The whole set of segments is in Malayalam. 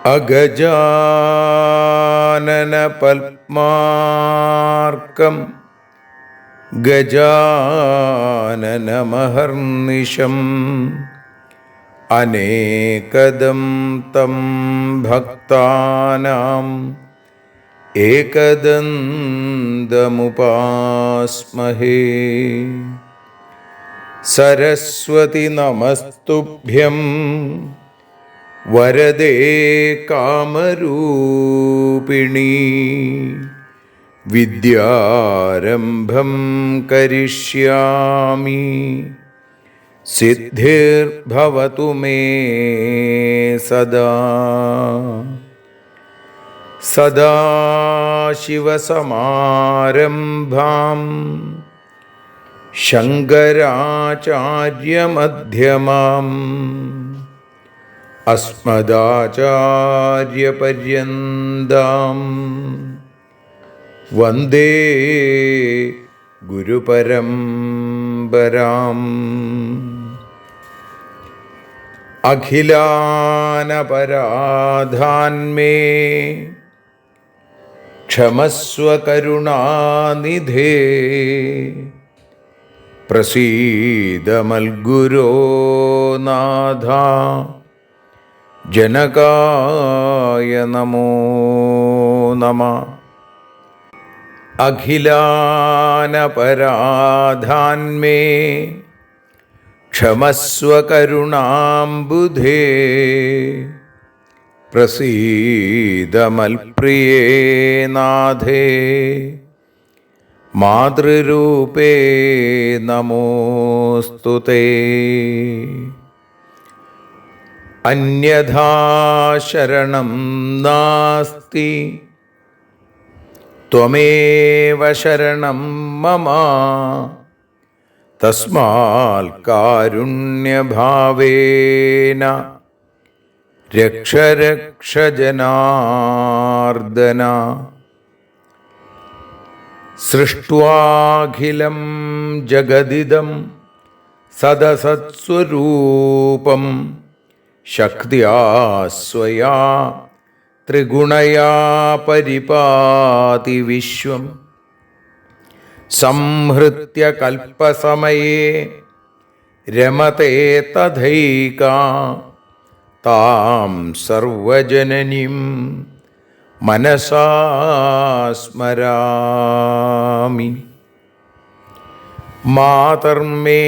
അഗജാനന പത്മാർക്കം ഗജാനനമഹർനിശം അനേകദം തം ഭക്താനാം ഏകദന്തമുപാസ്മഹേ. സരസ്വതി നമസ്തുഭ്യം വരദേ കാമരൂപിണി. വിദ്യാരംഭം കരിഷ്യാമി സിദ്ധിർഭവതു മേ സദാ. സദാശിവസമാരംഭാം ശങ്കരാചാര്യമധ്യമാം അസ്മദാചാര്യപര്യന്താം വന്ദേ ഗുരുപരമ്പരാം. അഖിലാനപരാധാന്മേ ക്ഷമസ്വ കരുണാനിധേ. പ്രസീദ മൽഗുരോ നാഥ ജനകായ നമോ നമഃ. അഖിലാനപരാധാന്മേ ക്ഷമസ്വ കരുണാംബുധേ. പ്രസീദ മൽപ്രിയേ നാഥേ മാതൃരൂപേ നമോസ്തുതേ. അന്യഥാ ശരണം നാസ്തി ത്വമേവ ശരണം മമ. തസ്മാൽ കാരുണ്യഭാവേന രക്ഷ രക്ഷ ജനാർദ്ദന. സൃഷ്ട്വാഖിലം ജഗദിദം സദസത്സ്വരൂപം ശക്തിയാ സ്വയാ ത്രിഗുണയാ പരിപാതി വിശ്വം. സംഹൃത്യ കൽപ്പസമയേ രമതേ തഥൈകാ. താം സർവജനനീം മനസാ സ്മരാമി. മാതർമേ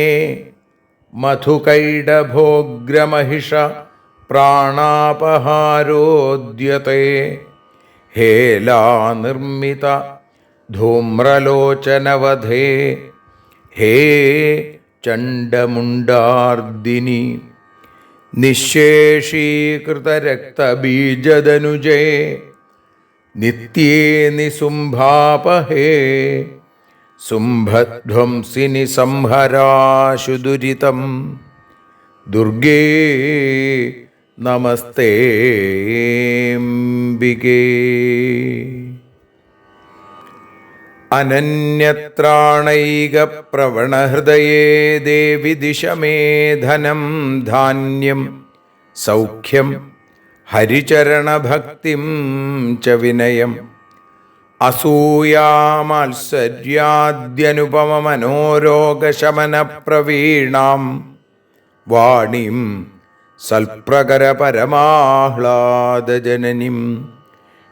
മധുകൈടഭോഗ്രമഹിഷ പ്രാണാപഹാരോദ്യത്തെ. ഹേലാനിർമ്മിത ധൂമ്രലോചനവധേ. ഹേ ചണ്ഡമുണ്ഡാർദിനി. നിശേഷീകൃതരക്തബീജദനുജേ നിത്യേ നിസുംഭാപഹേ. സുംഭധ്വംസിനി സംഹരാശു ദുരിതം. ദുർഗേ നമസ്തേംബികേ. അനന്യത്രാണൈകപ്രവണഹൃദയേ ദേവി ദിശ മേ ധനം ധാന്യം സൗഖ്യം ഹരിചരണഭക്തിം ച വിനയം. അസൂയാമാത്സര്യാദ്യനുപമമനോരോഗശമനപ്രവീണാം വാണീം സൽപ്രകരപരമാഹ്ലാദജനനീം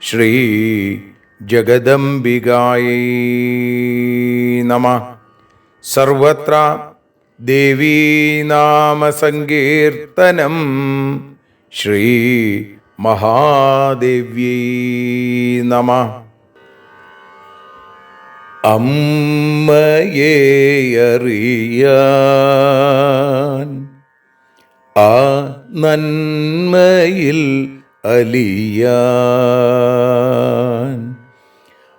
ശ്രീ ജഗദംബികായൈ നമഃ. സർവത്ര ദേവീനാമസങ്കീർത്തനം ശ്രീ മഹാദേവ്യൈ നമഃ. അമ്മയെ അറിയാൻ ആ നന്മയിൽ അലിയാൻ,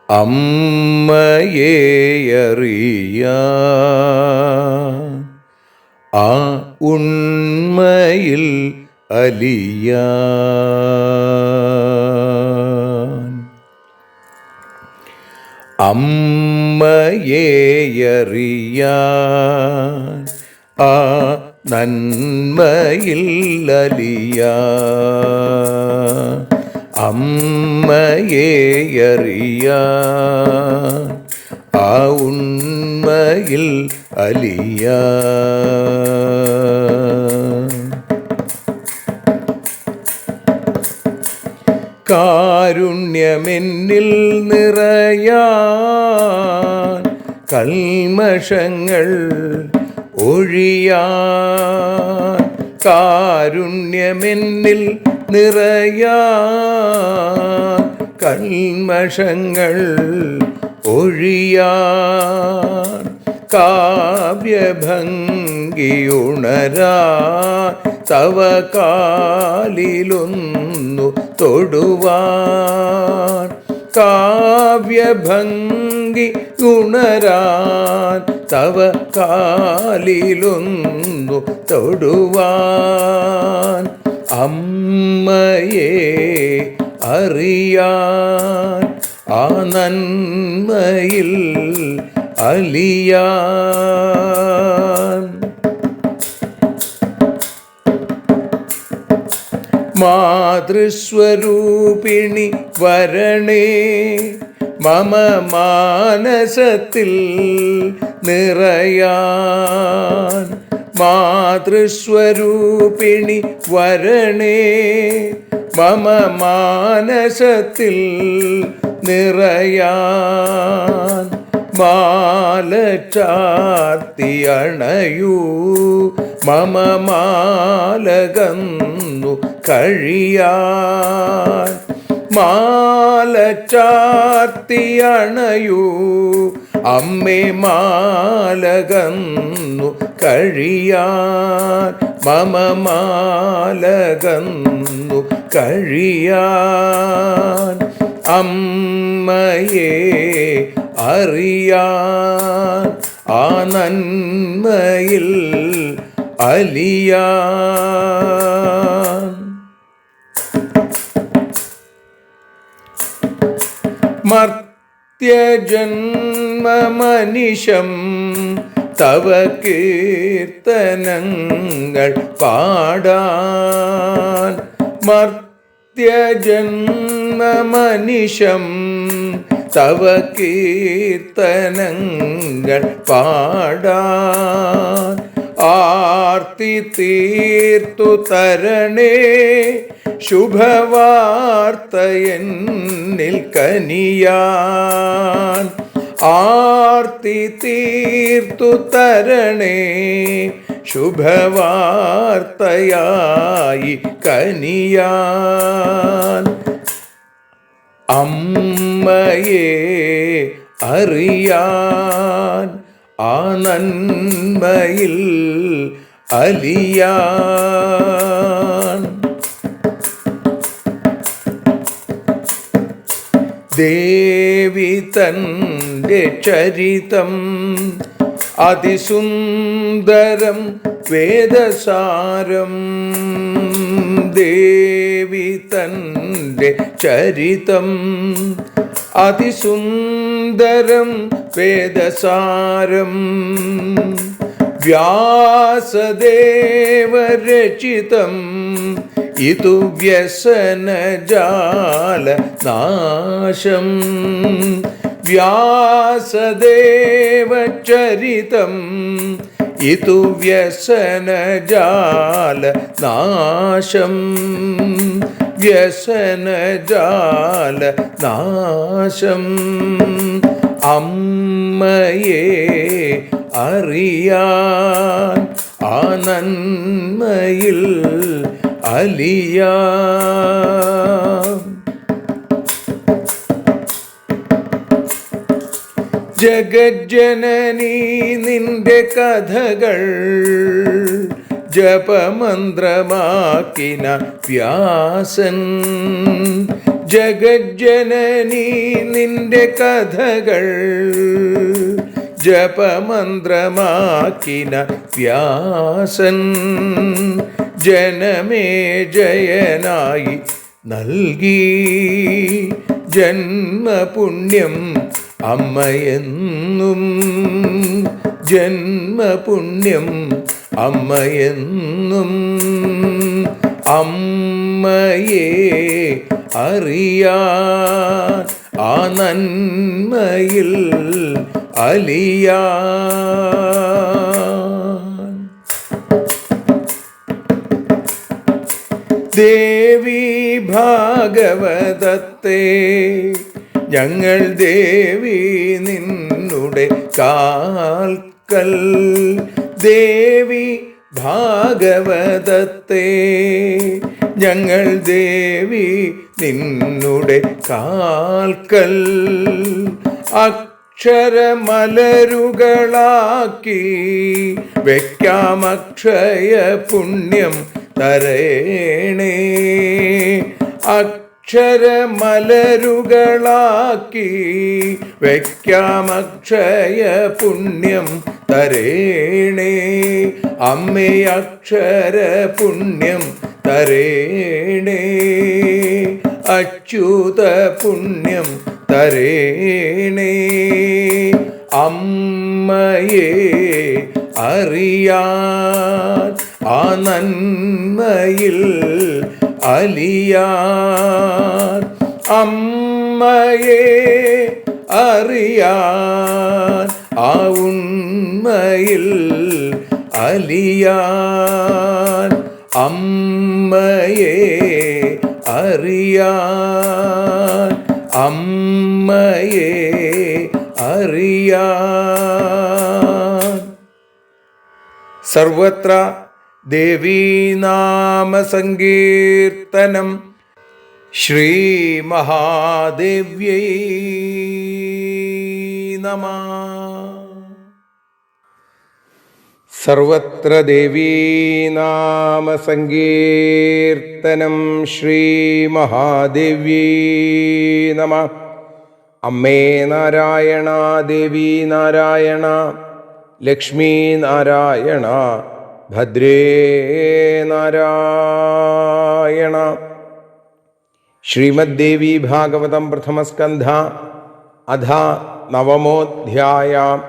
അമ്മയെ അറിയാൻ ആ ഉണ്മയിൽ അലിയാൻ, അമ്മയെ അറിയാൻ ആ നന്മയിൽ അലിയാൻ, അമ്മയെ അറിയാൻ ആ ഉണ്മയിൽ അലിയാൻ. കാരുണ്യമെന്നിൽ നിറയാൻ, കൽമഷങ്ങൾ ഒഴിയാൻ, കാരുണ്യമെന്നിൽ നിറയാൻ, കൽമഷങ്ങൾ ഒഴിയാൻ, കാവ്യഭംഗിയുണരാൻ തവ കാലിലൊന്നു തൊടുവാൻ, കാവ്യഭംഗി ഉണരാൻ തവ കാലിലൊന്നു തൊടുവാൻ, അമ്മയെ അറിയാൻ ആ നന്മയിൽ അലിയാൻ. മാതൃസ്വരൂപിണി വരണേ മമ മാനസത്തിൽ നിറയാൻ, മാതൃസ്വരൂപിണി വരണേ മമ മാനസത്തിൽ നിറയാൻ, മാല ചാർത്തി അണയൂ മമ മാലകന്നു കഴിയാൻ, മാല ചാർത്തി അണയൂ അമ്മേ മാലകന്നു കഴിയാൻ, മമ മാലകന്നു കഴിയാൻ, അമ്മയെ അറിയാൻ ആ നന്മയിൽ അലിയാൻ. മർത്യജന്മമനിശം തവ കീർത്തനങ്ങൾ പാടാൻ, മർത്യജന്മമനിശം തവ കീർത്തനങ്ങൾ പാടാൻ, ആർത്തി തീർത്തു തരണേ ശുഭവാർത്തയെന്നിൽ കനിയാൻ, ആർത്തി തീർത്തു തരണേ ശുഭവാർത്തയായി കനിയാൻ, അമ്മയെ അറിയാൻ ആ നന്മയിൽ അലിയാൻ. ദേവി തൻ്റെ ചരിതം അതിസുന്ദരം വേദസാരം, ദേവി തൻ്റെ ചരിതം അതിസുന്ദരം വേദസാരം, വ്യാസദേവരചിതം ഇതു വ്യസനജാല നാശം, വ്യാസദേവചരിതം ഇതു വ്യസനജാല നാശം, വ്യസനജാല നാശം, അമ്മയെ അറിയാൻ ആ നന്മയിൽ അലിയാൻ. ജഗജ്ജനനീ നിന്റെ കഥകൾ ജപമന്ത്രമാക്കിന വ്യാസൻ. ജഗജ്ജനനീ നിന്റെ കഥകൾ ജപമന്ത്രമാക്കിന വ്യാസൻ. ജനമേ ജയനായി നൽകി ജന്മപുണ്യം അമ്മയെന്നും. ജന്മപുണ്യം അമ്മയെന്നും. അമ്മയെ അറിയാൻ ആ നന്മയിൽ അലിയാൻ. ദേവി ഭാഗവതത്തെ ഞങ്ങൾ ദേവി നിന്നുടെ കാൽക്കൽ. ദേവി ഭാഗവതത്തെ ഞങ്ങൾ ദേവി നിന്നുടെ കാൽക്കൽ. അക്ഷരമലരുകളാക്കി വയ്ക്കാം അക്ഷയ പുണ്യം തരേണേ. അക്ഷരമലരുകളാക്കി വയ്ക്കാം അക്ഷയ പുണ്യം തരേണേ. അമ്മേ അക്ഷര പുണ്യം തരേണേ. അച്യുത പുണ്യം തരേണേ. അമ്മയെ അറിയാൻ ആ നന്മയിൽ അലിയാൻ. അമ്മയെ അറിയാൻ ആ ഉണ്മയിൽ അലിയാൻ. അമ്മയെ അറിയാൻ. അമ്മയെ അറിയാൻ. സർവത്ര ദേവീനാമസങ്കീർത്തനം. ശ്രീ മഹാദേവ്യൈ നമഃ. സർവത്ര ദേവീനാമസങ്കീർത്തനം. ശ്രീ മഹാദേവ്യൈ നമഃ. അമ്മേ നാരായണ, ദേവി നാരായണ, ലക്ഷ്മീ നാരായണ, ഭദ്രേ നാരായണ. ശ്രീമദ്ദേവി ഭാഗവതം പ്രഥമസ്കന്ധ അധ നവമോധ്യായ.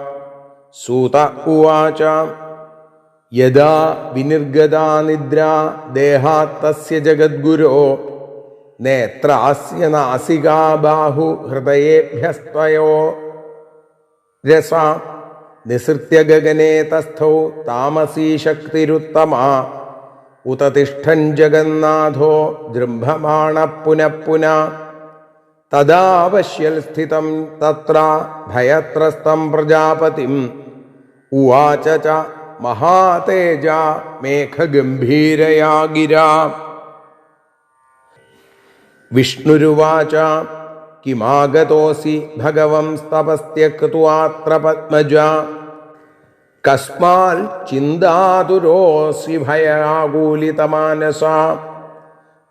സൂത ഉവാച. യദാ വിനിർഗതാ നിദ്രാ ദേഹാത് തസ്യ ജഗദ്ഗുരോ നേത്രാസ്യ നാസികാ ബാഹു ഹൃദയേഭ്യസ്ത്വയോ രസ നിസൃത്യ ഗഗനെ തസ്ഥൗ താമസീ ശക്തിരുത്തമാ ഉത തിഷ്ഠൻ ജഗന്നാഥോ ജൃംഭമാണ പുനഃ പുനഃ. തദാ പശ്യൽ സ്ഥിതം തത്ര ഭയത്രസ്തം പ്രജാപതിം ഉവാച ച മഹാതേജ മേഘഗംഭീരയാ ഗിരാ. വിഷ്ണുരുവാച. കിമാഗതോസി ഭഗവംസ്തപസ്ത്യക്ത്വാത്ര പത്മജ. കസ്മാൽ ചിന്താതുരോസി ഭയാകൂലിതമാനസാ.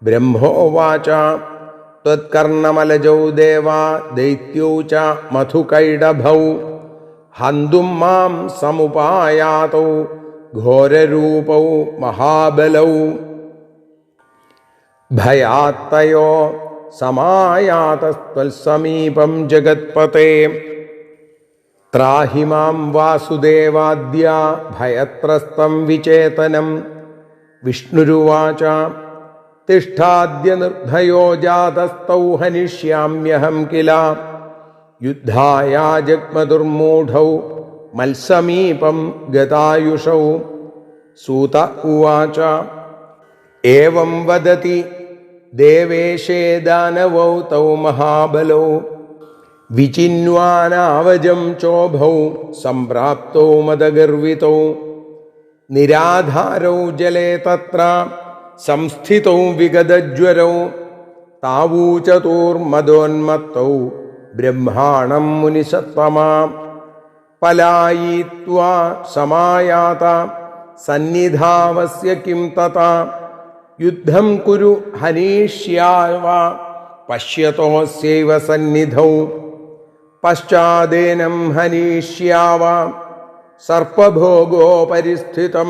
ബ്രഹ്മോവാച. ത്വത്കർണമലജൗ ദേവാ ദൈത്യൗ ച മധുകൈടഭൗ ഹന്തും മാം സമുപായാതൗ ഘോരരൂപൗ മഹാബലൗ. ഭയാത്തയോ സമായാതസ്ത്വൽസമീപം ജഗത്പതേ. ത്രാഹി മാം വാസുദേവാദ്യ ഭയത്രസ്തം വിചേതനം. വിഷ്ണുരുവാച. തിഷ്ഠാദ്യ നിർഭയോ ജാതസ്തൗ ഹനിഷ്യാമ്യഹം കില. യുദ്ധായ ജഗ്മദുർമൂഢൗ മത്സമീപം ഗതായുഷൗ. സൂത ഉവാച. ഏവം വദതി ദേവേശേ ദാനവൗ തൗ മഹാബലൗ. വിചിന്വാനാവജം ചോഭൗ സംപ്രാപ്തൗ മദഗർവിതൗ. നിരാധാരൗ ജലേ തത്ര സംസ്ഥിതൗ വിഗതജ്വരൗ. താവൂ ചതുർമദോന്മത്തൗ ബ്രഹ്മാണം മുനിസത്തമാ. പലായിത്വാ സമായാത സന്നിധാവസ്യ കിം തഥാ യുദ്ധം കുരു ഹനീഷ്യാവ പശ്യതോസ്യൈവ സന്നിധൗ പശ്ചാദേനം ഹനീഷ്യാവ സർപ്പഭോഗോ പരിസ്ഥിതം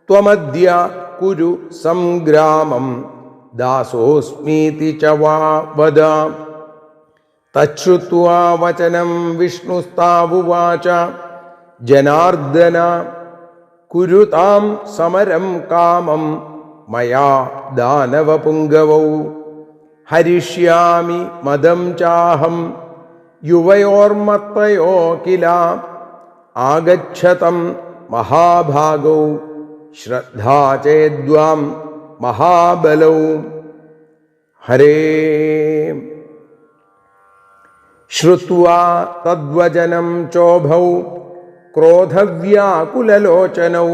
ത്വമദ്യ കുരു സംഗ്രാമം ദാസോസ്മീതി ച വാ വദ. തച്ഛ്രുത്വാ വചനം വിഷ്ണുസ്താവുവാച ജനാർദ്ദന കുരുതാം സമരം കാമം മയാ ദാനവപുംഗവൗ ഹരിഷ്യാമി മദം ചാഹം യുവയോർമത്തയോ കില ആഗച്ഛതം മഹാഭാഗൗ ശ്രദ്ധാ ചേദ്വാം മഹാബലൗ. ഹരേ ശ്രുത്വാ തദ്വചനം ചോഭൗ ക്രോധവ്യാകുലലോചനൗ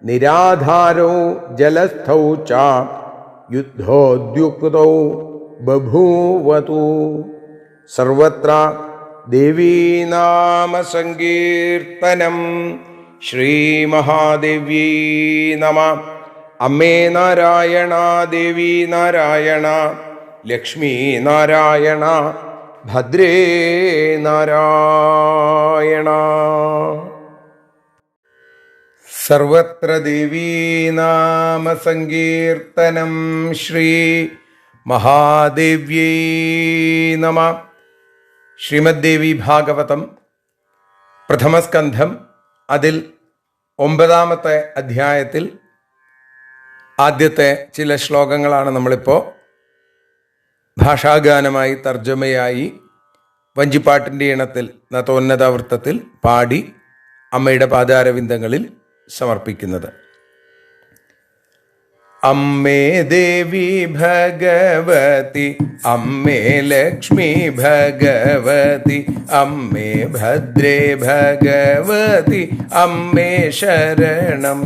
നിരാധാരൗ ജലസ്ഥൗ ച യുദ്ധോദ്യുക്തൗ ബഭൂവതു. സർവത്ര ദേവീനാമസങ്കീർത്തനം. ശ്രീമഹാദേവ്യൈ നമഃ. അമ്മേ നാരായണ, ദേവി നാരായണ, ലക്ഷ്മീ നാരായണ, ഭദ്രേ നാരായണ. സർവത്ര ദേവീനാമസങ്കീർത്തനം. ശ്രീ മഹാദേവ്യൈ നമഃ. ശ്രീമദ് ദേവി ഭാഗവതം പ്രഥമസ്കന്ധം, അതിൽ 9-ാമത്തെ അധ്യായത്തിൽ ആദ്യത്തെ ചില ശ്ലോകങ്ങളാണ് നമ്മളിപ്പോൾ ഭാഷാഗാനമായി തർജ്ജമയായി വഞ്ചിപ്പാട്ടിൻ്റെ ഈണത്തിൽ നതോന്നതവൃത്തത്തിൽ പാടി അമ്മയുടെ പാദാരവിന്ദങ്ങളിൽ സമർപ്പിക്കുന്നത്. അമ്മേ ദേവി ഭഗവതി, അമ്മേ ലക്ഷ്മി ഭഗവതി, അമ്മേ ഭദ്രേ ഭഗവതി, അമ്മേ ശരണം.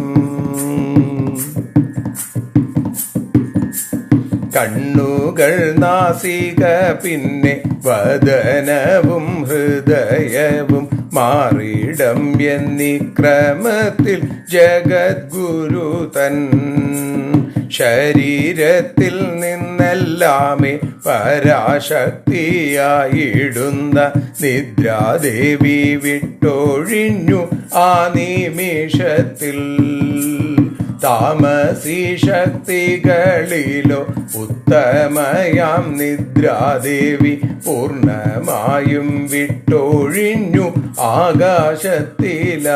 കണ്ണുകൾ നാസിക പിന്നെ വദനവും ഹൃദയവും മാറിടം എന്നീ ക്രമത്തിൽ ജഗദ്ഗുരു തൻ ശരീരത്തിൽ നിന്നെല്ലാമേ പരാശക്തിയായിടുന്ന നിദ്രാദേവി വിട്ടൊഴിഞ്ഞു ആ നിമിഷത്തിൽ. താമസീ ശക്തികളിലോ ഉത്തമയാം നിദ്രാദേവി പൂർണ്ണമായും വിട്ടൊഴിഞ്ഞു ആകാശത്തിലായി.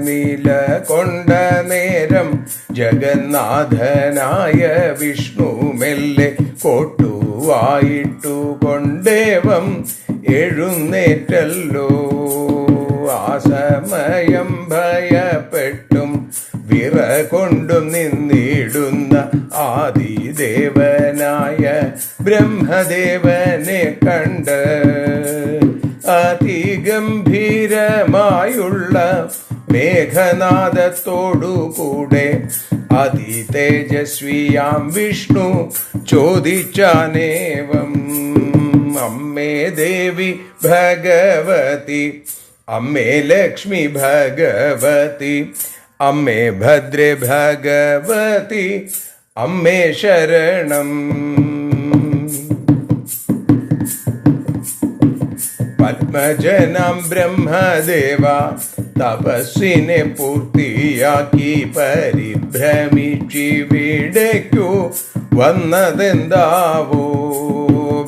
നിലകൊണ്ട നേരം ജഗന്നാഥനായ വിഷ്ണു മെല്ലെ കൊട്ടുവായിട്ടു കൊണ്ടേവം എഴുന്നേറ്റല്ലോ. ആ സമയം ഭയപ്പെട്ടും വിറ കൊണ്ടും നിന്നിടുന്ന ആദിദേവനായ ബ്രഹ്മദേവനെ കണ്ട് അതിഗംഭീരമായുള്ള മേഘനാദത്തോടുകൂടെ അതിതേജസ്വിയാം വിഷ്ണു ചോദിച്ചാനേവം. അമ്മേ ദേവി ഭഗവതി, അമ്മേ ലക്ഷ്മി ഭഗവതി, അമ്മേ ഭദ്രേ ഭഗവതി, അമ്മേ ശരണം. പത്മജനം ബ്രഹ്മദേവ തപസ്സിനെ പൂർത്തിയാക്കി പരിഭ്രമിച്ചിവിടേക്കു വന്നതെന്താവോ.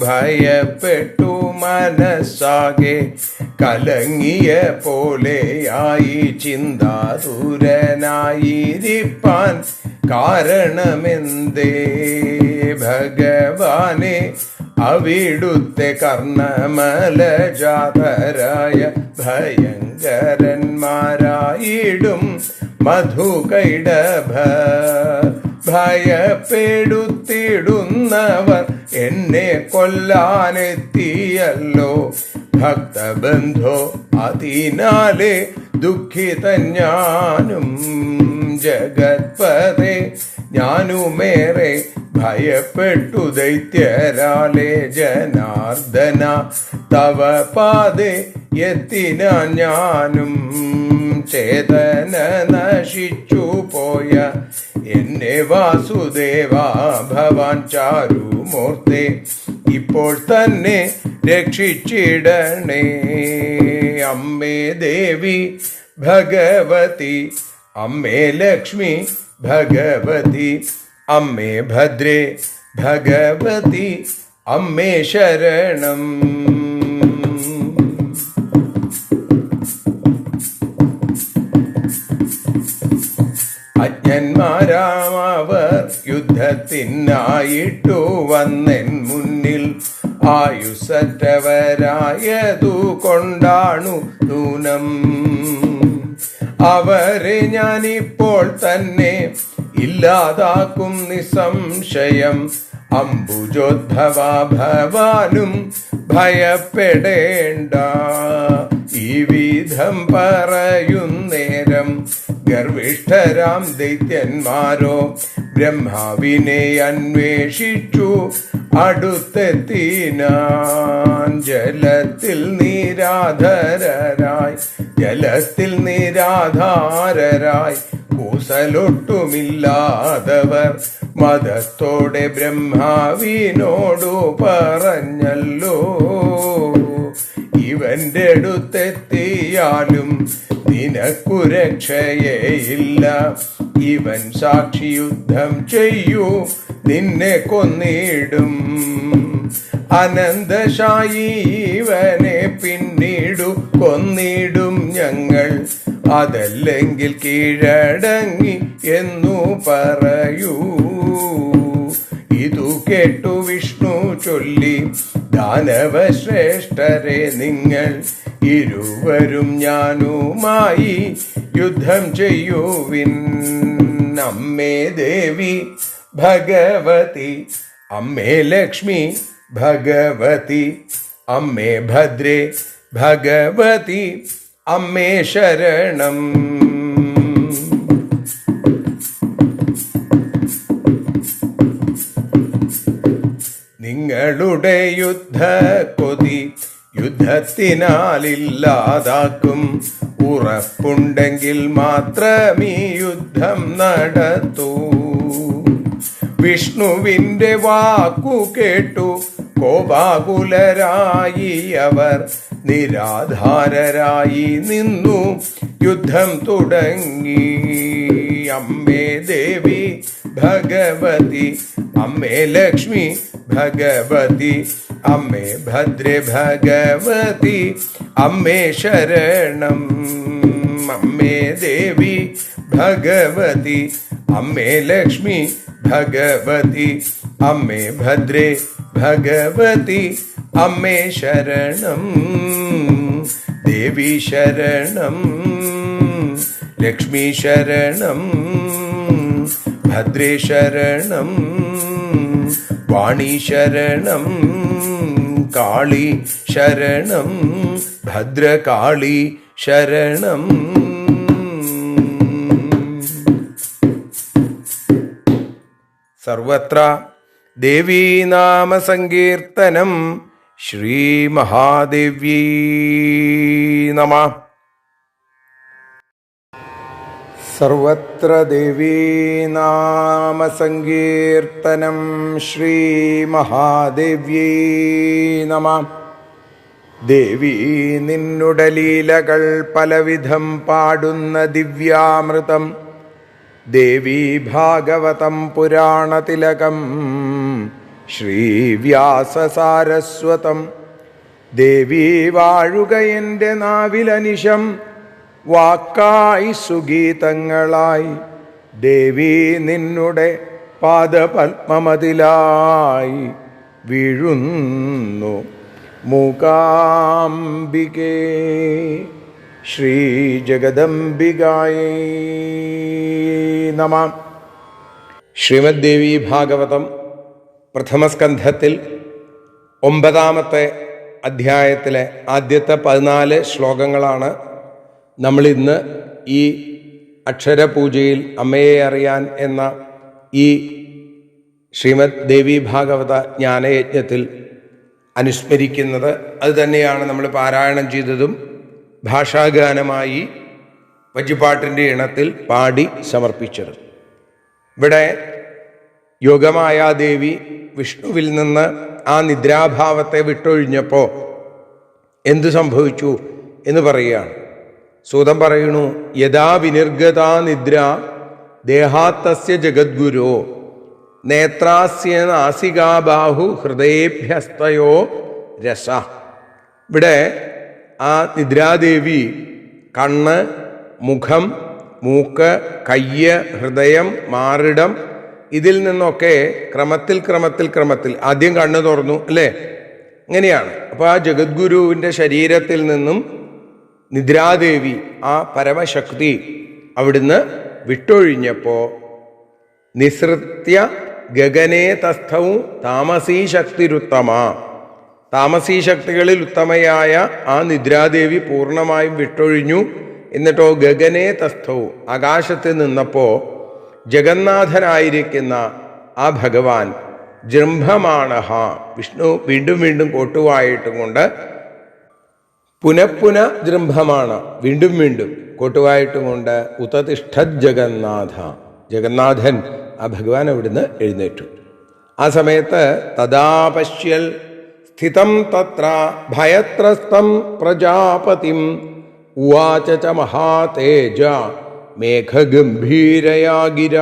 ഭയപ്പെട്ടു മനസ്സാകെ കലങ്ങിയ പോലെയായി ചിന്താതുരനായിരിപ്പാൻ കാരണമെന്തേ. ഭഗവാനെ അവിടുത്തെ കർണമലജാതരായ ഭയങ്കരന്മാരായിടും മധുകൈടഭ ഭയപ്പെടുത്തിടുന്നവർ എന്നെ കൊല്ലാനെത്തിയല്ലോ. ഭക്തബന്ധോ അതിനാലെ ദുഃഖിതൻ ഞാനും. ജഗത്പതേ ഞാനുമേറെ ഭയപ്പെട്ടു ദൈത്യരാലേ ജനാർദ്ദന. തവ പാദേ എത്തിനാ ഞാനും ചേതന നശിച്ചു പോയ എന്നെ വാസുദേവാ ഭവാൻ ചാരുമൂർത്തേ ഇപ്പോൾ തന്നെ രക്ഷിച്ചിടണേ. അമ്മേ ദേവി ഭഗവതി, അമ്മേ ലക്ഷ്മി ഭഗവതി, അമ്മേ ഭദ്രേ ഭഗവതി, അമ്മേ ശരണം. അജ്ഞന്മാരാമവർ യുദ്ധത്തിനായിട്ടു വന്നെൻ മുന്നിൽ, ആയുസറ്റവരായതു കൊണ്ടാണു നൂനം. അവരെ ഞാനിപ്പോൾ തന്നെ ഇല്ലാതാക്കും നിസംശയം. അംബുജോദ്ഭവ ഭവാനും ഭയപ്പെടേണ്ട. ഈ വിധം പറയുന്നേരം ഗർവിഷ്ഠരാം ദൈത്യന്മാരോ ബ്രഹ്മാവിനെ അന്വേഷിച്ചു അടുത്തെത്തിനാൻ. ജലത്തിൽ നിരാധാരരായി കൂസലൊട്ടുമില്ലാതവർ മതത്തോടെ ബ്രഹ്മാവിനോടു പറഞ്ഞല്ലോ, ഇവന്റെ അടുത്തെത്തിയാലും നിനക്കു രക്ഷയേയില്ല. ഇവൻ സാക്ഷിയുദ്ധം ചെയ്യൂ, നിന്നെ കൊന്നിടും. അനന്തശായി ഇവനെ പിന്നീടു കൊന്നിടും ഞങ്ങൾ. അതല്ലെങ്കിൽ കീഴടങ്ങി എന്നു പറയൂ. ഇതു കേട്ടു വിഷ്ണു ചൊല്ലി, ദാനവശ്രേഷ്ഠരെ നിങ്ങൾ ഇരുവരും ഞാനുമായി യുദ്ധം ചെയ്യുവിൻ. അമ്മേ ദേവി ഭഗവതി, അമ്മേ ലക്ഷ്മി ഭഗവതി, അമ്മേ ഭദ്രേ ഭഗവതി, അമ്മേ ശരണം. നിങ്ങളുടെ യുദ്ധ കൊതി യുദ്ധത്തിനാലില്ലാതാക്കും. ഉറപ്പുണ്ടെങ്കിൽ മാത്രമീ യുദ്ധം നടത്തൂ. വിഷ്ണുവിന്റെ വാക്കു കേട്ടു കോപാകുലരായി അവർ നിരാധാരരായി നിന്നു യുദ്ധം തുടങ്ങി. അമ്മേ ദേവി ഭഗവതി, അമ്മേ ലക്ഷ്മി ഭഗവതി, അമ്മേ ഭദ്രേ ഭഗവതി, അമ്മേ ശരണം. അമ്മേ ദേവി ഭഗവതി, അമ്മേ ലക്ഷ്മി ഭഗവതി, അമ്മേ ഭദ്രേ ഭഗവതി, അമ്മേ ശരണം. ദേവി ശരണം, ലക്ഷ്മി ശരണം, ഭദ്രേ ശരണം, വാണി ശരണം, കാളി ശരണം, ഭദ്രകാളി ശരണം. സർവത്ര ദേവീനാമസങ്കീർത്തനം. ശ്രീ മഹാദേവ്യൈ നമഃ. സർവത്ര ദേവീനാമസങ്കീർത്തനം. ശ്രീ മഹാദേവ്യൈ നമഃ. ദേവി നിന്നുടെ ലീലകൾ പലവിധം പാടുന്ന ദിവ്യാമൃതം. ദേവി ഭാഗവതം പുരാണതിലകം ശ്രീവ്യാസസാരസ്വതം. ദേവി വാഴുക എൻ്റെ നാവിലനിശം, വാക്കായി സുഗീതങ്ങളായി. ദേവി നിന്നുടെ പാദപത്മമതിലായി വീഴുന്നു മൂകാംബികേ. ശ്രീ ജഗദംബികായൈ നമഃ. ശ്രീമദ് ദേവി ഭാഗവതം പ്രഥമസ്കന്ധത്തിൽ 9-ാമത്തെ അധ്യായത്തിലെ ആദ്യത്തെ 14 ശ്ലോകങ്ങളാണ് നമ്മളിന്ന് ഈ അക്ഷരപൂജയിൽ അമ്മയെ അറിയാൻ എന്ന ഈ ശ്രീമദ് ദേവി ഭാഗവത ജ്ഞാനയജ്ഞത്തിൽ അനുസ്മരിക്കുന്നത്. അത് തന്നെയാണ് നമ്മൾ പാരായണം ചെയ്തതും ഭാഷാഗാനമായി വജ്ജിപ്പാട്ടിൻ്റെ ഇണത്തിൽ പാടി സമർപ്പിച്ചത്. ഇവിടെ യോഗമായാദേവി വിഷ്ണുവിൽ നിന്ന് ആ നിദ്രാഭാവത്തെ വിട്ടൊഴിഞ്ഞപ്പോൾ എന്തു സംഭവിച്ചു എന്ന് പറയുകയാണ്. സൂതം പറയുന്നു, യഥാ വിനിർഗതാ നിദ്ര ദേഹാത്തസ്യ ജഗദ്ഗുരോ നേത്രാസ്യ നാസികാബാഹു ഹൃദയേഭ്യസ്തയോ രസ. ഇവിടെ ആ നിദ്രാദേവി കണ്ണ്, മുഖം, മൂക്ക്, കയ്യ്, ഹൃദയം, മാറിടം ഇതിൽ നിന്നൊക്കെ ക്രമത്തിൽ ആദ്യം കണ്ണ് തുറന്നു അല്ലേ, ഇങ്ങനെയാണ്. അപ്പോൾ ആ ജഗദ്ഗുരുവിൻ്റെ ശരീരത്തിൽ നിന്നും നിദ്രാദേവി ആ പരമശക്തി അവിടുന്ന് വിട്ടൊഴിഞ്ഞപ്പോൾ നിസൃത്യ ഗഗനേ തസ്ഥവും താമസീ ശക്തിരുത്തമ, താമസീ ശക്തികളിൽ ഉത്തമയായ ആ നിദ്രാദേവി പൂർണ്ണമായും വിട്ടൊഴിഞ്ഞു. എന്നിട്ടോ ഗഗനേ തസ്ഥവും ആകാശത്ത് നിന്നപ്പോൾ ജഗന്നാഥനായിരിക്കുന്ന ആ ഭഗവാൻ ജൃംഭമാണഹ വിഷ്ണു വീണ്ടും കോട്ടുവായിട്ടും കൊണ്ട് പുനഃ ജൃംഭമാണ് വീണ്ടും കോട്ടുവായിട്ടും കൊണ്ട് ഉതതിഷ്ഠത് ജഗന്നാഥ, ജഗന്നാഥൻ ആ ഭഗവാൻ അവിടുന്ന് എഴുന്നേറ്റു. ആ സമയത്ത് തഥാ പശ്യൽ സ്ഥിതം തത്ര ഭയത്രസ്തം പ്രജാപതിം ഉവാച ച മഹാതേജ മേഘഗംഭീരയാ ഗിര.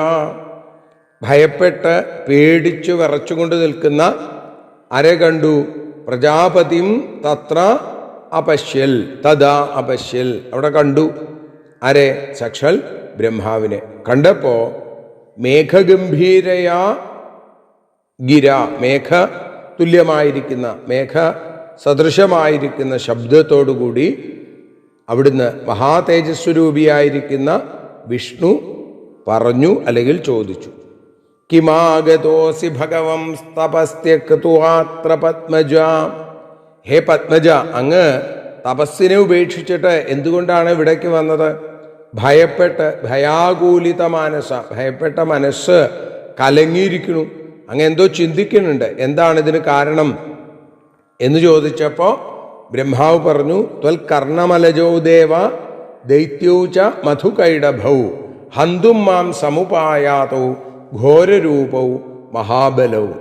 ഭയപ്പെട്ട് പേടിച്ചു വിറച്ചുകൊണ്ട് നിൽക്കുന്ന ആരെ കണ്ടു? പ്രജാപതിം തത്ര അപശ്യൽ, തഥാ അപശ്യൽ, അവിടെ കണ്ടു. ആരെ? സാക്ഷാൽ ബ്രഹ്മാവിനെ കണ്ടപ്പോ മേഘഗംഭീരയാ ഗിര, മേഘ തുല്യമായിരിക്കുന്ന, മേഘ സദൃശമായിരിക്കുന്ന ശബ്ദത്തോടുകൂടി അവിടുന്ന് മഹാതേജസ്വരൂപിയായിരിക്കുന്ന വിഷ്ണു പറഞ്ഞു, അല്ലെങ്കിൽ ചോദിച്ചു, കിമാഗതോസി ഭഗവം തപസ്ത്യക്തുവാത്ര പത്മജ. ഹേ പത്മജ, അങ്ങ് തപസ്സിനെ ഉപേക്ഷിച്ചിട്ട് എന്തുകൊണ്ടാണ് ഇവിടേക്ക് വന്നത്? ഭയപ്പെട്ട്, ഭയാകൂലിത മാനസ, ഭയപ്പെട്ട മനസ്സ് കലങ്ങിയിരിക്കുന്നു, അങ്ങ് എന്തോ ചിന്തിക്കുന്നുണ്ട്, എന്താണ് ഇതിന് കാരണം എന്ന് ചോദിച്ചപ്പോൾ ബ്രഹ്മാവ് പറഞ്ഞു, ത്വൽ കർണമലജോ ദേവ ദൈത്യൗച മധുകൈടഭൗ ഹന്തും മാം സമുപായാതോ ഘോരരൂപവും മഹാബലവും.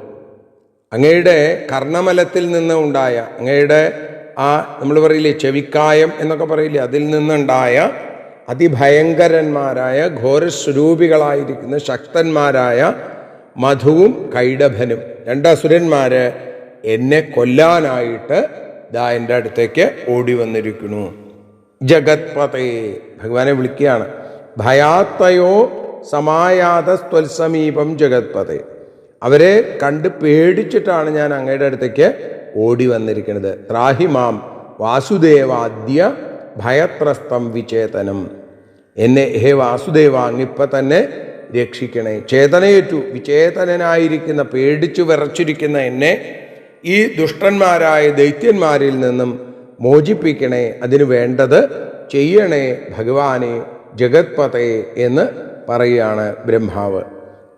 അങ്ങയുടെ കർണമലത്തിൽ നിന്ന് ഉണ്ടായ, അങ്ങയുടെ ആ നമ്മൾ പറയില്ലേ ചെവിക്കായം എന്നൊക്കെ പറയില്ലേ, അതിൽ നിന്നുണ്ടായ അതിഭയങ്കരന്മാരായ ഘോരസ്വരൂപികളായിരിക്കുന്ന ശക്തന്മാരായ മധുവും കൈടഭനും, രണ്ടസുരന്മാര് എന്നെ കൊല്ലാനായിട്ട് ദാ എൻ്റെ അടുത്തേക്ക് ഓടി വന്നിരിക്കുന്നു. ജഗത്പതേ, ഭഗവാനെ വിളിക്കുകയാണ്. ഭയാത്തയോ സമായാതസ്ത്വൽസമീപം ജഗത്പതേ, അവരെ കണ്ട് പേടിച്ചിട്ടാണ് ഞാൻ അങ്ങയുടെ അടുത്തേക്ക് ഓടി വന്നിരിക്കുന്നത്. ത്രാഹിമാം വാസുദേവാദ്യ ഭയത്രസ്തം വിചേതനം, എന്നെ ഹേ വാസുദേവ അങ്ങിപ്പം തന്നെ രക്ഷിക്കണേ. ചേതനയേറ്റു വിചേതനായിരിക്കുന്ന, പേടിച്ചു വിറച്ചിരിക്കുന്ന എന്നെ ഈ ദുഷ്ടന്മാരായ ദൈത്യന്മാരിൽ നിന്നും മോചിപ്പിക്കണേ, അതിനു വേണ്ടത് ചെയ്യണേ ഭഗവാനെ ജഗത്പതേ എന്ന് പറയുകയാണ് ബ്രഹ്മാവ്.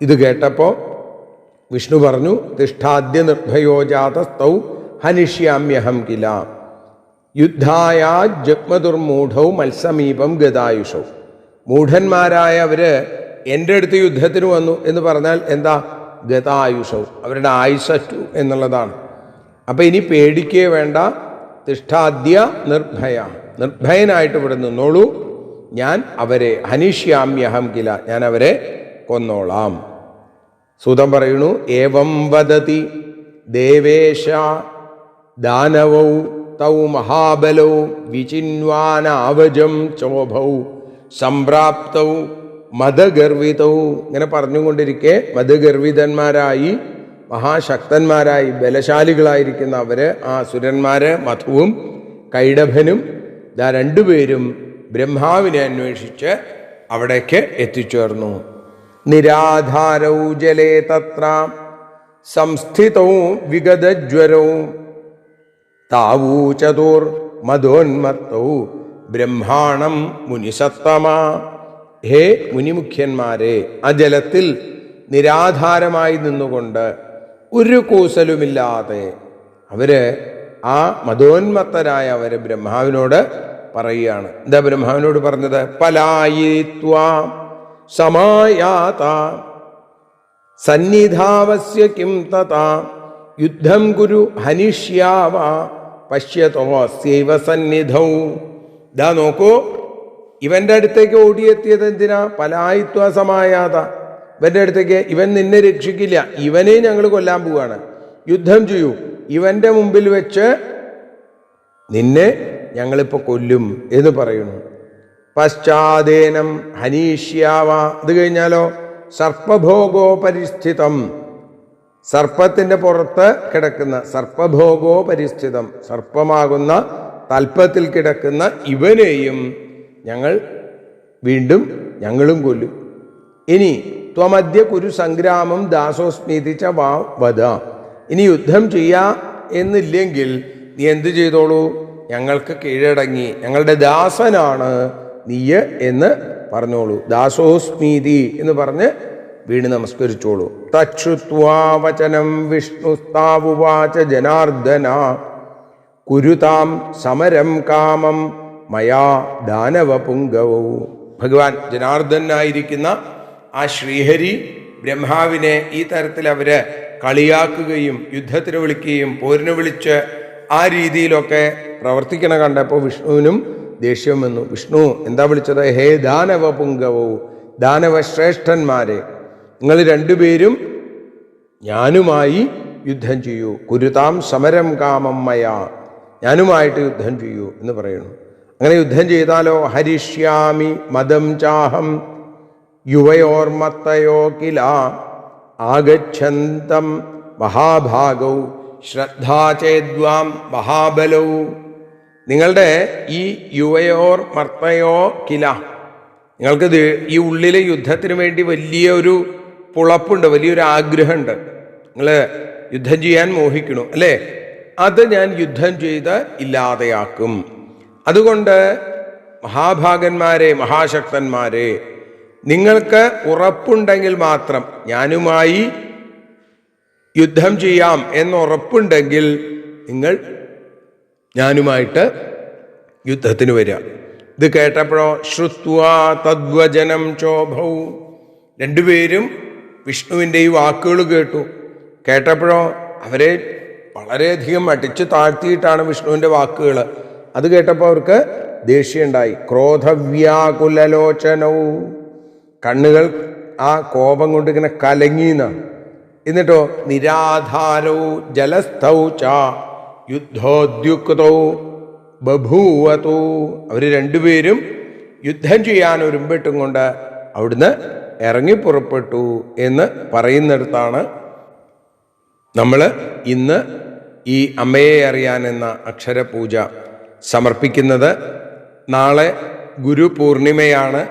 ഇത് കേട്ടപ്പോൾ വിഷ്ണു പറഞ്ഞു, തിഷ്ഠാദ്യ നിർഭയോജാതസ്തൗ ഹനിഷ്യാമ്യഹം കില യുദ്ധായ ജഗ്മദുർമൂഢൗ മത്സമീപം ഗതായുഷൗ. മൂഢന്മാരായ അവര് എൻ്റെ അടുത്ത് യുദ്ധത്തിന് വന്നു എന്ന് പറഞ്ഞാൽ എന്താ? ഗതായുഷൗ, അവരുടെ ആയുസറ്റു എന്നുള്ളതാണ്. അപ്പം ഇനി പേടിക്കേ വേണ്ട. തിഷ്ഠാദ്യ നിർഭയ, നിർഭയനായിട്ട് ഇവിടെ നിന്നോളൂ, ഞാൻ അവരെ ഹനിഷ്യാമ്യഹം കില, ഞാൻ അവരെ കൊന്നോളാം. സൂതം പറയുന്നു, ഏവം വദതി ദേവേശ ദാനവൗ തൗ മഹാബലൗ വിചിന്വാനാവജം ചോഭൗ സംപ്രാപ്തൗ മദഗർവിതൗ. ഇങ്ങനെ പറഞ്ഞുകൊണ്ടിരിക്കെ മദഗർവിതന്മാരായി, മഹാശക്തന്മാരായി, ബലശാലികളായിരിക്കുന്ന അവര്, ആ സുരന്മാര് മധുവും കൈടഭനും രണ്ടുപേരും ബ്രഹ്മാവിനെ അന്വേഷിച്ച് അവിടേക്ക് എത്തിച്ചേർന്നു. നിരാധാരൗ ജലേ തത്ര സംസ്ഥിതൗ വിഗതജ്വരൗ താവൂ ചതുർ മദോന്മത്തൗ ബ്രഹ്മാണം മുനിസത്തമ. ഹേ മുനിമുഖ്യന്മാരെ, ആ ജലത്തിൽ നിരാധാരമായി നിന്നുകൊണ്ട് ഒരു കൂസലുമില്ലാതെ അവര് ആ മതോന്മത്തരായ അവര് ബ്രഹ്മാവിനോട് പറയുകയാണ്. എന്താ ബ്രഹ്മാവിനോട് പറഞ്ഞത്? പലായിത്വാ സമായാത സന്നിധാവസ്യ കിം തഥാ യുദ്ധം കുരു ഹനിഷ്യാവ പശ്യതോസ്യൈവ സന്നിധൗ. ഇതാ നോക്കൂ, ഇവന്റെ അടുത്തേക്ക് ഓടിയെത്തിയത് എന്തിനാ? പലായിത്വ സമായാത, ഇവന്റെ അടുത്തേക്ക്. ഇവൻ നിന്നെ രക്ഷിക്കില്ല, ഇവനെ ഞങ്ങൾ കൊല്ലാൻ പോവാണ്, യുദ്ധം ചെയ്യൂ, ഇവന്റെ മുമ്പിൽ വെച്ച് നിന്നെ ഞങ്ങളിപ്പോ കൊല്ലും എന്ന് പറയുന്നു. പശ്ചാദേനം ഹനീഷ്യാവ, അത് കഴിഞ്ഞാലോ സർപ്പഭോഗോ പരിസ്ഥിതം, സർപ്പത്തിന്റെ പുറത്ത് കിടക്കുന്ന, സർപ്പഭോഗോ പരിസ്ഥിതം, സർപ്പമാകുന്ന തൽപ്പത്തിൽ കിടക്കുന്ന ഇവനെയും ഞങ്ങളും കൊല്ലും. ഇനി ത്വമദ്യ കുരു സംഗ്രാമം ദാസോസ്മീതി ച വാ വധ, ഇനി യുദ്ധം ചെയ്യാ എന്നില്ലെങ്കിൽ നീ എന്ത് ചെയ്തോളൂ? ഞങ്ങൾക്ക് കീഴടങ്ങി, ഞങ്ങളുടെ ദാസനാണ് നീയ് എന്ന് പറഞ്ഞോളൂ. ദാസോസ്മീതി എന്ന് പറഞ്ഞ് വീണ് നമസ്കരിച്ചോളൂ. തച്ഛുത്വാ വചനം വിഷ്ണുസ്താവുവാച ജനാർദ്ദന കുരുതാം സമരം കാമം മയാ ദാനവ പുങ്കവൗ. ഭഗവാൻ ജനാർദ്ദനായിരിക്കുന്ന ആ ശ്രീഹരി ബ്രഹ്മാവിനെ ഈ തരത്തിൽ അവര് കളിയാക്കുകയും യുദ്ധത്തിന് വിളിക്കുകയും പോരിന് വിളിച്ച് ആ രീതിയിലൊക്കെ പ്രവർത്തിക്കണ കണ്ടപ്പോൾ വിഷ്ണുവിനും ദേഷ്യം വന്നു. വിഷ്ണു എന്താ വിളിച്ചത്? ഹേ ദാനവ പുങ്കവൗ, ദാനവ ശ്രേഷ്ഠന്മാരെ, നിങ്ങൾ രണ്ടുപേരും ഞാനുമായി യുദ്ധം ചെയ്യൂ. കുരുതാം സമരം കാമം മയാ, ഞാനുമായിട്ട് യുദ്ധം ചെയ്യൂ എന്ന് പറയുന്നു. അങ്ങനെ യുദ്ധം ചെയ്താലോ? ഹരിഷ്യാമി മദം ചാഹം യുവയോർമത്തയോ കില ആഗച്ഛന്തം മഹാഭാഗൗ ശ്രദ്ധാചേദ്വാം മഹാബലൗ. നിങ്ങളുടെ ഈ യുവയോർ മർത്തയോ കില, നിങ്ങൾക്ക് ഈ ഉള്ളിലെ യുദ്ധത്തിന് വേണ്ടി വലിയൊരു പുളപ്പുണ്ട്, വലിയൊരു ആഗ്രഹമുണ്ട്, നിങ്ങൾ യുദ്ധം ചെയ്യാൻ മോഹിക്കണു അല്ലേ? അത് ഞാൻ യുദ്ധം ചെയ്ത് ഇല്ലാതെയാക്കും. അതുകൊണ്ട് മഹാഭാഗന്മാരെ, മഹാശക്തന്മാരെ, നിങ്ങൾക്ക് ഉറപ്പുണ്ടെങ്കിൽ മാത്രം, ഞാനുമായി യുദ്ധം ചെയ്യാം എന്നുറപ്പുണ്ടെങ്കിൽ നിങ്ങൾ ഞാനുമായിട്ട് യുദ്ധത്തിന് വരിക. ഇത് കേട്ടപ്പോഴോ ശ്രുത്വാ തദ്വചനം ചോഭൗ, രണ്ടുപേരും വിഷ്ണുവിൻ്റെ ഈ വാക്കുകൾ കേട്ടപ്പോഴോ അവരെ വളരെയധികം അടിച്ചു താഴ്ത്തിയിട്ടാണ് വിഷ്ണുവിൻ്റെ വാക്കുകൾ. അത് കേട്ടപ്പോൾ അവർക്ക് ദേഷ്യമുണ്ടായി. ക്രോധവ്യാകുലലോചനവും, കണ്ണുകൾ ആ കോപം കൊണ്ട് ഇങ്ങനെ കലങ്ങിയെന്നാണ്. എന്നിട്ടോ നിരാധാരൗ ജലസ്ഥൗ ച യുദ്ധോദ്യുക്തൗ ബഭൂവതു, അവർ രണ്ടുപേരും യുദ്ധം ചെയ്യാൻ ഒരുമ്പെട്ടും കൊണ്ട് അവിടുന്ന് ഇറങ്ങിപ്പുറപ്പെട്ടു എന്ന് പറയുന്നിടത്താണ് നമ്മൾ ഇന്ന് ഈ അമ്മയെ അറിയാൻ എന്ന അക്ഷരപൂജ സമർപ്പിക്കുന്നത്. നാളെ ഗുരു പൂർണിമയാണ്.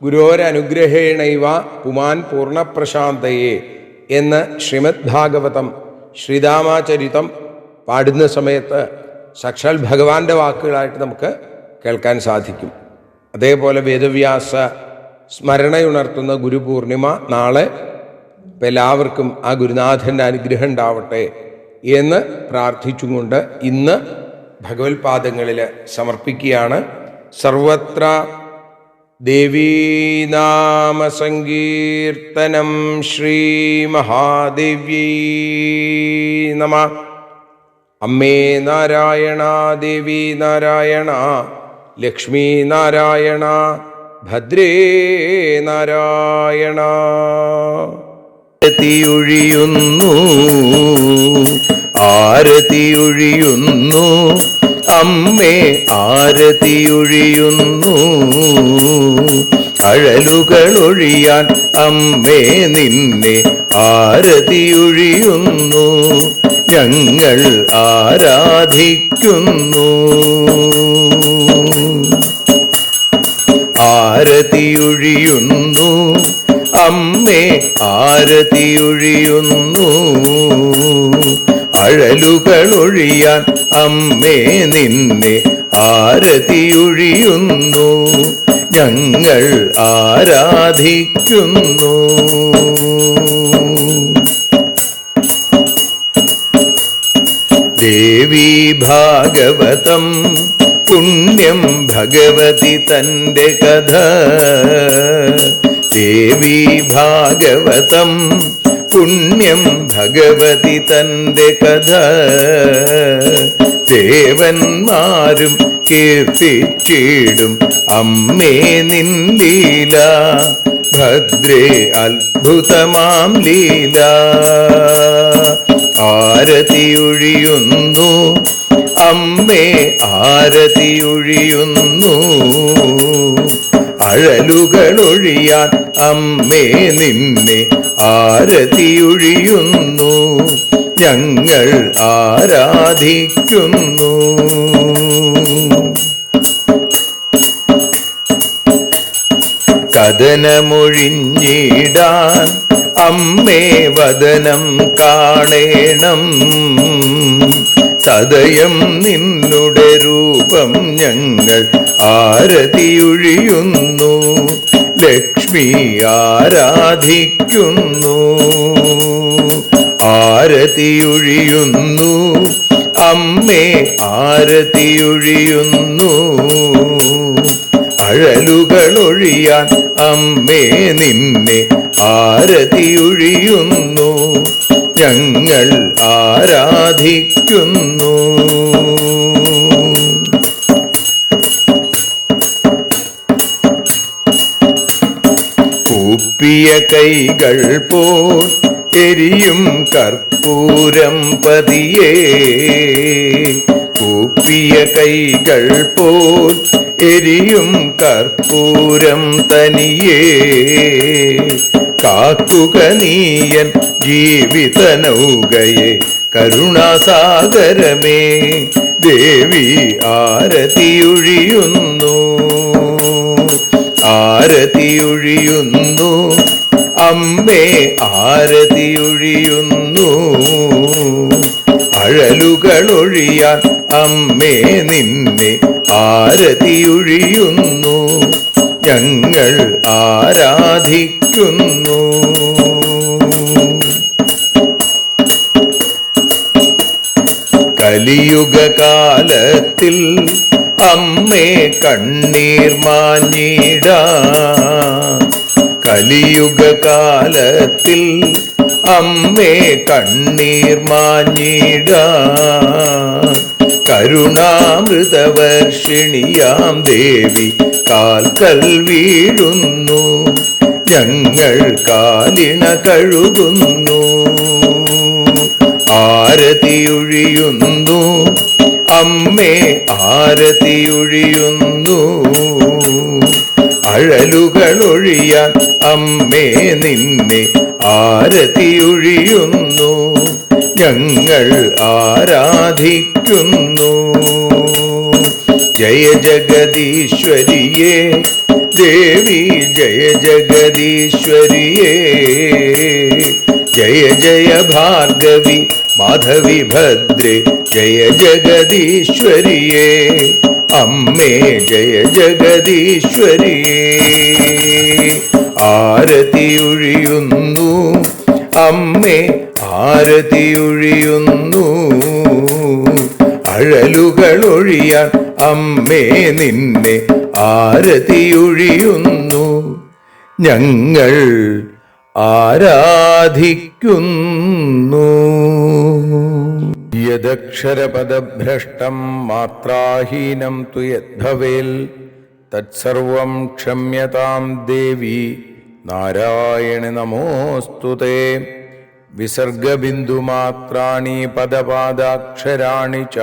ഗുരോരനുഗ്രഹേണൈവ പുമാൻ പൂർണ്ണപ്രശാന്തയെ എന്ന് ശ്രീമദ് ഭാഗവതം ശ്രീരാമചരിതം പാടുന്ന സമയത്ത് സാക്ഷാൽ ഭഗവാന്റെ വാക്കുകളായിട്ട് നമുക്ക് കേൾക്കാൻ സാധിക്കും. അതേപോലെ വേദവ്യാസ സ്മരണയുണർത്തുന്ന ഗുരുപൂർണിമ നാളെ. എല്ലാവർക്കും ആ ഗുരുനാഥൻ്റെ അനുഗ്രഹം ഉണ്ടാവട്ടെ എന്ന് പ്രാർത്ഥിച്ചുകൊണ്ട് ഇന്ന് ഭഗവത്പാദങ്ങളിൽ സമർപ്പിക്കുകയാണ്. സർവത്ര ദേവീനാമസങ്കീർത്തനം ശ്രീ മഹാദേവ്യൈ നമഃ. അമ്മേ നാരായണ, ദേവി നാരായണ, ലക്ഷ്മി നാരായണ, ഭദ്രേ നാരായണ. ആരതിയൊഴിയുന്നു, ആരതിയൊഴിയുന്നു, അമ്മേ ആരതിയൊഴിയുന്നു. അഴലുകളൊഴിയാൻ അമ്മേ നിന്നെ ആരതിയൊഴിയുന്നു. ഞങ്ങൾ ആരാധിക്കുന്നു. ആരതിയൊഴിയുന്നു, അമ്മേ ആരതിയൊഴിയുന്നു. അഴലുകളൊഴിയാൻ അമ്മേ നിന്നെ ആരതിയൊഴിയുന്നു ഞങ്ങൾ ആരാധിക്കുന്നു. ദേവീ ഭാഗവതം പുണ്യം ഭഗവതി തന്റെ കഥ. ദേവീ ഭാഗവതം പുണ്യം ഭഗവതി തന്റെ കഥ. ദേവന്മാരും കീർത്തിച്ചിടും അമ്മേ നിൻ ലീല. ഭദ്രേ അത്ഭുതമാം ലീല. ആരതിയൊഴിയുന്നു അമ്മേ ആരതിയൊഴിയുന്നു. അഴലുകളൊഴിയാൻ അമ്മേ നിന്നെ ആരതിയൊഴിയുന്നു. ഞങ്ങൾ ആരാധിക്കുന്നു. കഥനമൊഴിഞ്ഞിടാൻ അമ്മേ വദനം കാണേണം. സദയം നിന്നുടെ രൂപം ഞങ്ങൾ ആരതിയൊഴിയുന്നു. ലക്ഷ്മി ആരാധിക്കുന്നു. ആരതിയൊഴിയുന്നു അമ്മേ ആരതിയൊഴിയുന്നു. അഴലുകളൊഴിയാൻ അമ്മേ നിന്നെ ആരതിയൊഴിയുന്നു. ഞങ്ങൾ ആരാധിക്കുന്നു. കൂപ്പിയ കൈകൾ പോൽ എരിയും കർപ്പൂരം പതിയേ. കൂപ്പിയ കൈകൾ പോൽ എരിയും കർപ്പൂരം തനിയേ. കാക്കുക നീയൻ ജീവിത നൗകയെ കരുണാസാഗരമേ. ദേവി ആരതിയൊഴിയുന്നു. ആരതിയൊഴിയുന്നു അമ്മേ ആരതിയൊഴിയുന്നു. അഴലുകളൊഴിയാൻ അമ്മേ നിന്നെ ആരതിയൊഴിയുന്നു. ഞങ്ങൾ ആരാധിക്കുന്നു. കലിയുഗകാലത്തിൽ അമ്മേ കണ്ണീർ മാഞ്ഞിടാൻ. കലിയുഗകാലത്തിൽ അമ്മേ കണ്ണീർ മാഞ്ഞിടാൻ. കരുണാമൃതവർഷിണിയാം ദേവി കാൽക്കൽ വീഴുന്നു. ഞങ്ങൾ കാലിണ കഴുകുന്നു. ആരതിയൊഴിയുന്നു അമ്മേ ആരതിയൊഴിയുന്നു. അഴലുകളൊഴിയാൻ അമ്മേ നിന്നെ ആരതിയൊഴിയുന്നു. ഞങ്ങൾ ആരാധിക്കുന്നു. ജയ ജഗദീശ്വരിയേ ദേവി ജയ ജഗദീശ്വരിയേ. ജയ ജയ ഭാർഗവി മാധവി ഭദ്രേ ജയ ജഗദീശ്വരിയേ. അമ്മേ ജയ ജഗദീശ്വരിയേ. ആരതിയൊഴിയുന്നു അമ്മേ ആരതിയൊഴിയുന്നു. അഴലുകളൊഴിയാൻ അമ്മേ നിന്നെ ആരതിയൊഴിയുന്നു. ഞങ്ങൾ ആരാധിക്കുന്നു. യദക്ഷരപദഭ്രഷ്ടം മാത്രാഹീനം തു യദ്ഭവേൽ തത്സർവം ക്ഷമ്യതാം ദേവി നാരായണി നമോസ്തുതേ. വിസർഗബിന്ദുമാത്രാണി പദപാദാക്ഷരാണി ച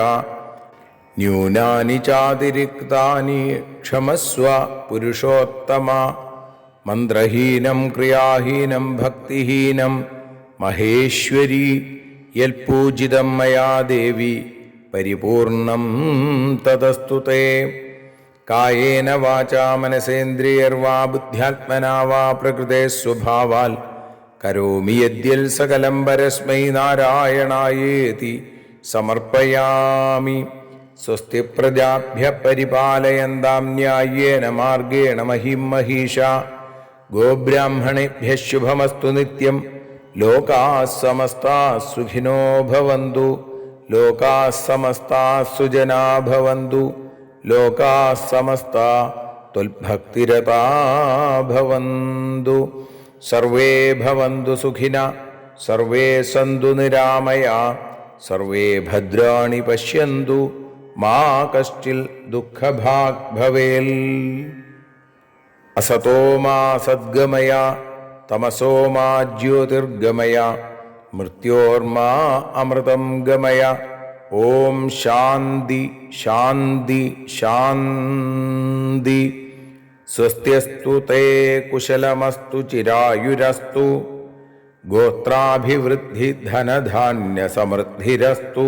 ന്യൂനാനി ചാതിരിക്താനി ക്ഷമസ്വ പുരുഷോത്തമ. മന്ത്രഹീനം ക്രിയാഹീനം ഭക്തിഹീനം മഹേശ്വരി യൽപൂജിതം മയാ ദേവി പരിപൂർണം തദസ്തുതേ. കായേന വാചാ മനസേന്ദ്രിയർവാ ബുദ്ധ്യാത്മനാ വാ പ്രകൃതേ സ്വഭാവാൽ കരോമി യദ്യൽ സകലം പരസ്മൈ നാരായണായേതി സമർപ്പയാമി. സ്വസ്തി പ്രജാഭ്യ പരിപാലയന്താം ന്യായേന മാർഗേണ മഹിം മഹീഷാ ഗോബ്രാഹ്മണേഭ്യ ശുഭമസ്തു നിത്യം ലോകാഃ സമസ്താഃ സുഖിനോ ഭവന്തു ലോകാഃ സമസ്താഃ സുജനാ ഭവന്തു ലോകാഃ സമസ്താഃ ത്വൽഭക്തിരതാ ഭവന്തു സർവേ ഭവന്തു സുഖിനഃ സർവേ സന്തു നിരാമയാ സർവേ ഭദ്രാണി പശ്യന്തു മാ കശ്ചിൽ ദുഃഖഭാഗ് ഭവേൽ. അസതോ മാ സദ്ഗമയ തമസോ മാ ജ്യോതിർഗമയ മൃത്യോർമാ അമൃതം ഗമയ. ഓം ശാന്തി ശാന്തി ശാന്തി. സ്വസ്ത്യസ്തു തേ കുശലമസ്തു ചിരായുരസ്തു ഗോത്രാഭിവൃദ്ധി ധനധാന്യ സമൃദ്ധിരസ്തു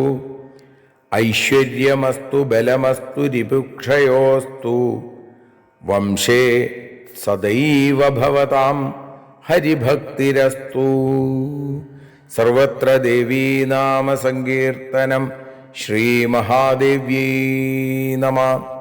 ഐശ്വര്യമസ്തു ബലമസ്തു രിപുക്ഷയോസ്തു വംശേ സദൈവ ഭവതാം ഹരിഭക്തിരസ്തു. സർവത്ര ദേവീനാമ സങ്കീർത്തനം. ശ്രീമഹാദേവ്യൈ നമഃ.